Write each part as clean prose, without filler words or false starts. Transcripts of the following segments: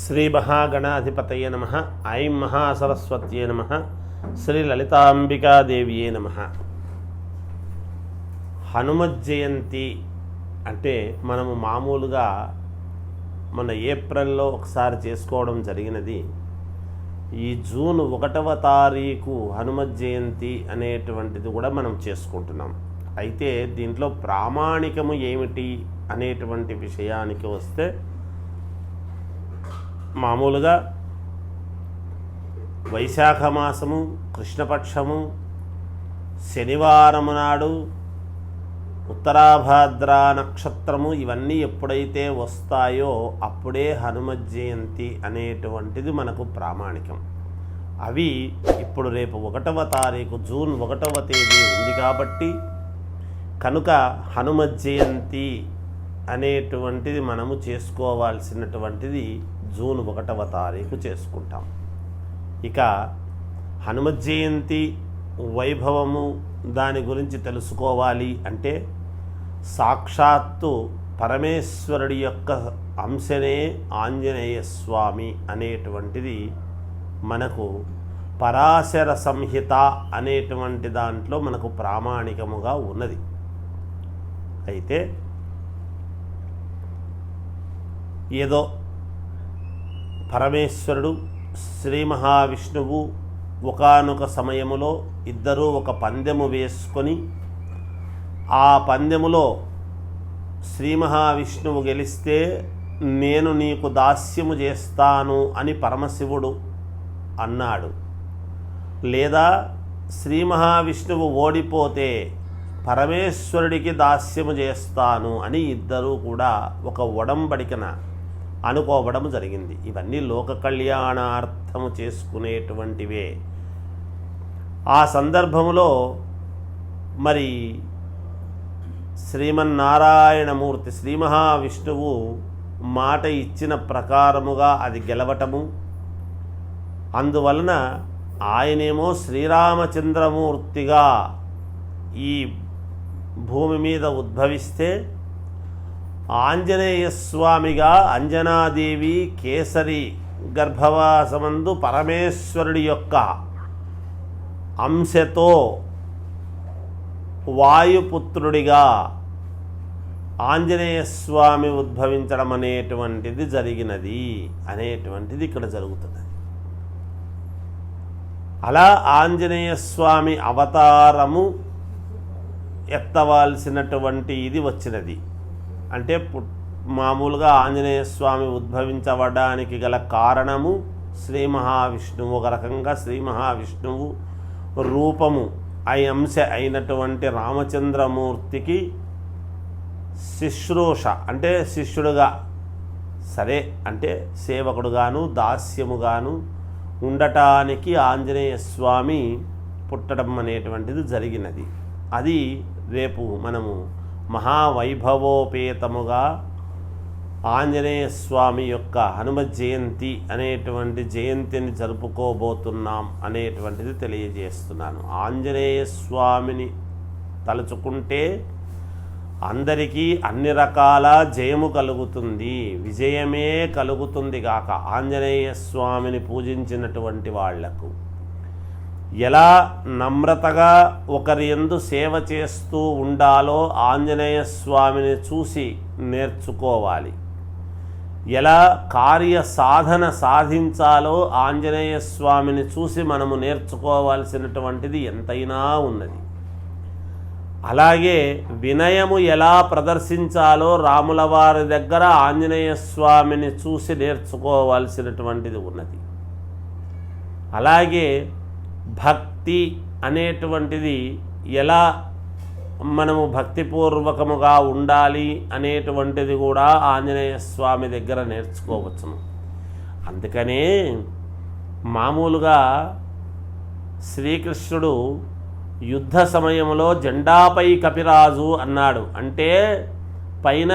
శ్రీ మహాగణాధిపతయే నమః. ఐం మహాసరస్వత్యే నమః. శ్రీ లలితాంబికాదేవియే నమః. హనుమత్ జయంతి అంటే మనము మామూలుగా మన ఏప్రిల్లో ఒకసారి చేసుకోవడం జరిగినది. ఈ జూన్ 1వ తారీఖు హనుమత్ జయంతి అనేటువంటిది కూడా మనం చేసుకుంటున్నాం. అయితే దీంట్లో ప్రామాణికము ఏమిటి అనేటువంటి విషయానికి వస్తే, మామూలుగా వైశాఖ మాసము కృష్ణపక్షము శనివారము నాడు ఉత్తరాభాద్ర నక్షత్రము ఇవన్నీ ఎప్పుడైతే వస్తాయో అప్పుడే హనుమత్ జయంతి అనేటువంటిది మనకు ప్రామాణికం. అవి ఇప్పుడు రేపు 1వ తారీఖు జూన్ 1వ తేదీ ఉంది కాబట్టి కనుక హనుమత్ జయంతి అనేటువంటిది మనము చేసుకోవాల్సినటువంటిది జూన్ 1వ తారీఖు చేసుకుంటాం. ఇక హనుమత్ జయంతి వైభవము దాని గురించి తెలుసుకోవాలి అంటే, సాక్షాత్తు పరమేశ్వరుడి యొక్క అంశనే ఆంజనేయ స్వామి అనేటువంటిది మనకు పరాశర సంహిత అనేటువంటి దాంట్లో మనకు ప్రామాణికముగా ఉన్నది. అయితే ఏదో పరమేశ్వరుడు శ్రీ మహావిష్ణువు ఒకానొక సమయములో ఇద్దరూ ఒక పందెము వేసుకొని, ఆ పందెములో శ్రీ మహావిష్ణువు గెలిస్తే నేను నీకు దాస్యము చేస్తాను అని పరమశివుడు అన్నాడు. లేదా శ్రీ మహావిష్ణువు ఓడిపోతే పరమేశ్వరుడికి దాస్యము చేస్తాను అని ఇద్దరూ కూడా ఒక ఒడంబడికన అనుకోవడం జరిగింది. ఇవన్నీ లోక కళ్యాణార్థము చేసుకునేటువంటివే. ఆ సందర్భంలో మరి శ్రీమన్నారాయణమూర్తి శ్రీ మహావిష్ణువు మాట ఇచ్చిన ప్రకారముగా అది గెలవటము, అందువలన ఆయనేమో శ్రీరామచంద్రమూర్తిగా ఈ భూమి మీద ఉద్భవిస్తే, ఆంజనేయ స్వామిగా అంజనాదేవి కేసరి గర్భవాసమందు పరమేశ్వరుడి యొక్క అంశతో వాయుపుత్రుడిగా ఆంజనేయ స్వామి ఉద్భవించడం అనేటువంటిది జరిగినది అనేటువంటిది ఇక్కడ జరుగుతున్నది. అలా ఆంజనేయ స్వామి అవతారము ఎత్తవలసినటువంటి ఇది వచ్చినది. అంటే మామూలుగా ఆంజనేయ స్వామి ఉద్భవించబడడానికి గల కారణము శ్రీ మహావిష్ణువు. ఒక రకంగా శ్రీ మహావిష్ణువు రూపము అంశ అయినటువంటి రామచంద్రమూర్తికి శుశ్రూష అంటే శిష్యుడుగా, సరే అంటే సేవకుడుగాను దాస్యముగాను ఉండటానికి ఆంజనేయ స్వామి పుట్టడం అనేటువంటిది జరిగినది. అది రేపు మనము మహావైభవోపేతముగా ఆంజనేయ స్వామి యొక్క హనుమత్ జయంతి అనేటువంటి జయంతిని జరుపుకోబోతున్నాం అనేటువంటిది తెలియజేస్తున్నాను. ఆంజనేయ స్వామిని తలుచుకుంటే అందరికీ అన్ని రకాల జయము కలుగుతుంది, విజయమే కలుగుతుంది గాక. ఆంజనేయ స్వామిని పూజించినటువంటి వాళ్లకు ఎలా నమ్రతగా ఒకరి యందు సేవ చేస్తూ ఉండాలో ఆంజనేయ స్వామిని చూసి నేర్చుకోవాలి. ఎలా కార్య సాధన సాధించాలో ఆంజనేయ స్వామిని చూసి మనము నేర్చుకోవాల్సినటువంటిది ఎంతైనా ఉన్నది. అలాగే వినయము ఎలా ప్రదర్శించాలో రాముల వారి దగ్గర ఆంజనేయ స్వామిని చూసి నేర్చుకోవాల్సినటువంటిది ఉన్నది. అలాగే భక్తి అనేటువంటిది ఎలా మనము భక్తిపూర్వకముగా ఉండాలి అనేటువంటిది కూడా ఆంజనేయ స్వామి దగ్గర నేర్చుకోవచ్చును. అందుకనే మామూలుగా శ్రీకృష్ణుడు యుద్ధ సమయంలో జెండాపై కపిరాజు అన్నాడు. అంటే పైన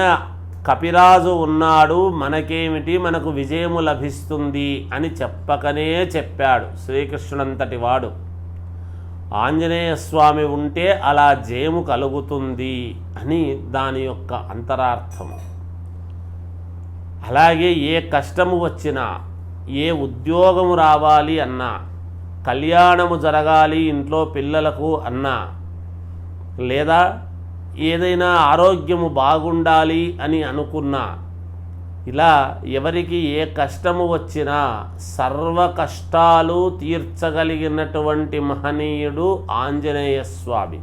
కపిరాజు ఉన్నాడు, మనకేమిటి, మనకు విజయము లభిస్తుంది అని చెప్పకనే చెప్పాడు శ్రీకృష్ణుడంతటి వాడు. ఆంజనేయ స్వామి ఉంటే అలా జయము కలుగుతుంది అని దాని యొక్క అంతరార్థము. అలాగే ఏ కష్టము వచ్చినా, ఏ ఉద్యోగము రావాలి అన్నా, కళ్యాణము జరగాలి ఇంట్లో పిల్లలకు అన్నా, లేదా ఏదైనా ఆరోగ్యము బాగుండాలి అని అనుకున్నా, ఇలా ఎవరికి ఏ కష్టము వచ్చినా సర్వ కష్టాలు తీర్చగలిగినటువంటి మహనీయుడు ఆంజనేయ స్వామి.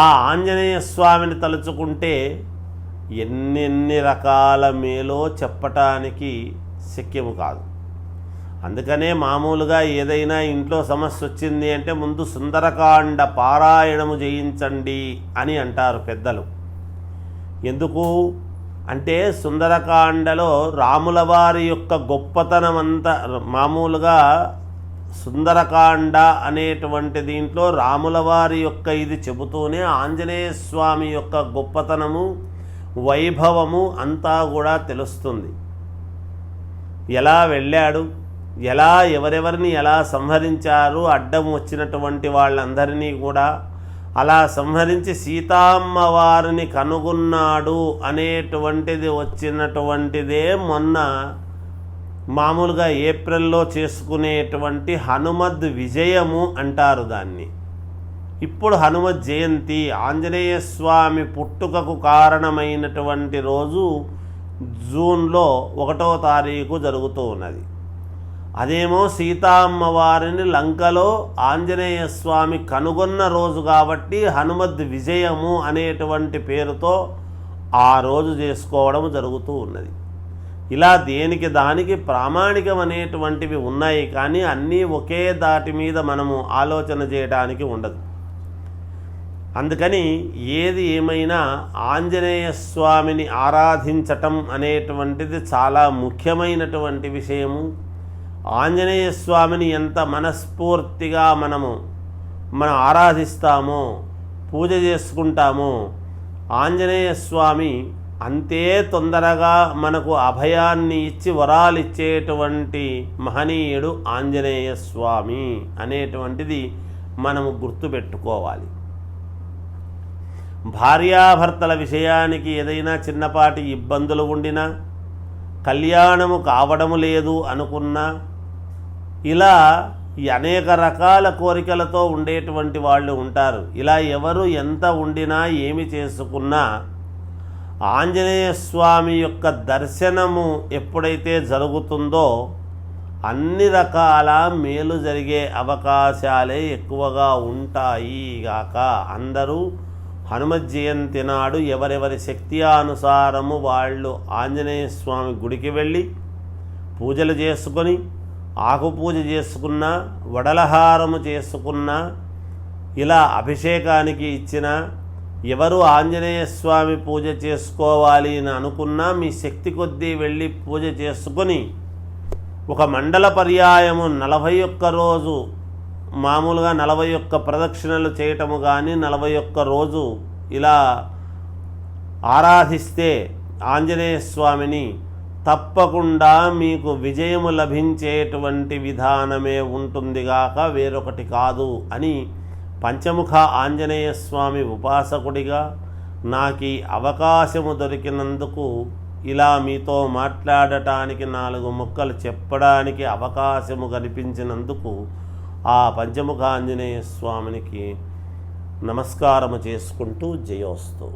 ఆ ఆంజనేయ స్వామిని తలుచుకుంటే ఎన్నెన్ని రకాల మేలో చెప్పటానికి శక్యము కాదు. అందుకనే మామూలుగా ఏదైనా ఇంట్లో సమస్య వచ్చింది అంటే ముందు సుందరకాండ పారాయణము చేయించండి అని అంటారు పెద్దలు. ఎందుకు అంటే సుందరకాండలో రాముల వారి యొక్క గొప్పతనం అంతా, మామూలుగా సుందరకాండ అనేటువంటి దీంట్లో రాముల వారి యొక్క ఇది చెబుతూనే ఆంజనేయ స్వామి యొక్క గొప్పతనము, వైభవము అంతా కూడా తెలుస్తుంది. ఎలా వెళ్ళాడు, ఎలా ఎవరెవరిని ఎలా సంహరించారు, అడ్డం వచ్చినటువంటి వాళ్ళందరినీ కూడా అలా సంహరించి సీతమ్మ వారిని కనుగొన్నాడు అనేటువంటిది వచ్చినటువంటిదే మొన్న మామూలుగా ఏప్రిల్లో చేసుకునేటువంటి హనుమద్ విజయము అంటారు దాన్ని. ఇప్పుడు హనుమత్ జయంతి, ఆంజనేయ స్వామి పుట్టుకకు కారణమైనటువంటి రోజు జూన్లో 1వ తారీఖు జరుగుతూ ఉన్నది. అదేమో సీతమ్మ వారిని లంకలో ఆంజనేయ స్వామి కనుగొన్న రోజు కాబట్టి హనుమద్ విజయము అనేటువంటి పేరుతో ఆ రోజు చేసుకోవడం జరుగుతూ ఉన్నది. ఇలా దేనికి దానికి ప్రామాణికం అనేటువంటివి ఉన్నాయి, కానీ అన్నీ ఒకే దాటి మీద మనము ఆలోచన చేయడానికి ఉండదు. అందుకని ఏది ఏమైనా ఆంజనేయ స్వామిని ఆరాధించటం అనేటువంటిది చాలా ముఖ్యమైనటువంటి విషయము. ఆంజనేయ స్వామిని ఎంత మనస్ఫూర్తిగా మనం ఆరాధిస్తామో, పూజ చేసుకుంటామో, ఆంజనేయ స్వామి అంతే తొందరగా మనకు అభయాన్ని ఇచ్చి వరాలు ఇచ్చేటువంటి మహనీయుడు ఆంజనేయ స్వామి అనేటువంటిది మనము గుర్తుపెట్టుకోవాలి. భార్యాభర్తల విషయానికి ఏదైనా చిన్నపాటి ఇబ్బందులు ఉండినా, కళ్యాణము కావడము లేదు అనుకున్నా, ఇలా అనేక రకాల కోరికలతో ఉండేటువంటి వాళ్ళు ఉంటారు. ఇలా ఎవరు ఎంత ఉండినా ఏమి చేసుకున్నా ఆంజనేయ స్వామి యొక్క దర్శనము ఎప్పుడైతే జరుగుతుందో అన్ని రకాల మేలు జరిగే అవకాశాలే ఎక్కువగా ఉంటాయి గాక. అందరూ హనుమత్ జయంతి నాడు ఎవరెవరి శక్తి అనుసారము వాళ్ళు ఆంజనేయ స్వామి గుడికి వెళ్ళి పూజలు చేసుకొని, ఆకు పూజ చేసుకున్నా, వడలహారము చేసుకున్నా, ఇలా అభిషేకానికి ఇచ్చిన, ఎవరు ఆంజనేయ స్వామి పూజ చేసుకోవాలి అని అనుకున్నా మీ శక్తి కొద్దీ వెళ్ళి పూజ చేసుకొని ఒక మండల పర్యాయము 41 రోజు మామూలుగా 41 ప్రదక్షిణలు చేయటము కానీ 41 రోజు ఇలా ఆరాధిస్తే ఆంజనేయ స్వామిని తప్పకుండా మీకు విజయము లభించేటువంటి విధానమే ఉంటుందిగాక వేరొకటి కాదు అని పంచముఖ ఆంజనేయ స్వామి ఉపాసకుడిగా నాకు అవకాశము దొరికినందుకు, ఇలా మీతో మాట్లాడటానికి 4 ముక్కలు చెప్పడానికి అవకాశము కల్పించినందుకు ఆ పంచముఖ ఆంజనేయ స్వామినికి నమస్కారము చేసుకుంటూ జయోస్తు.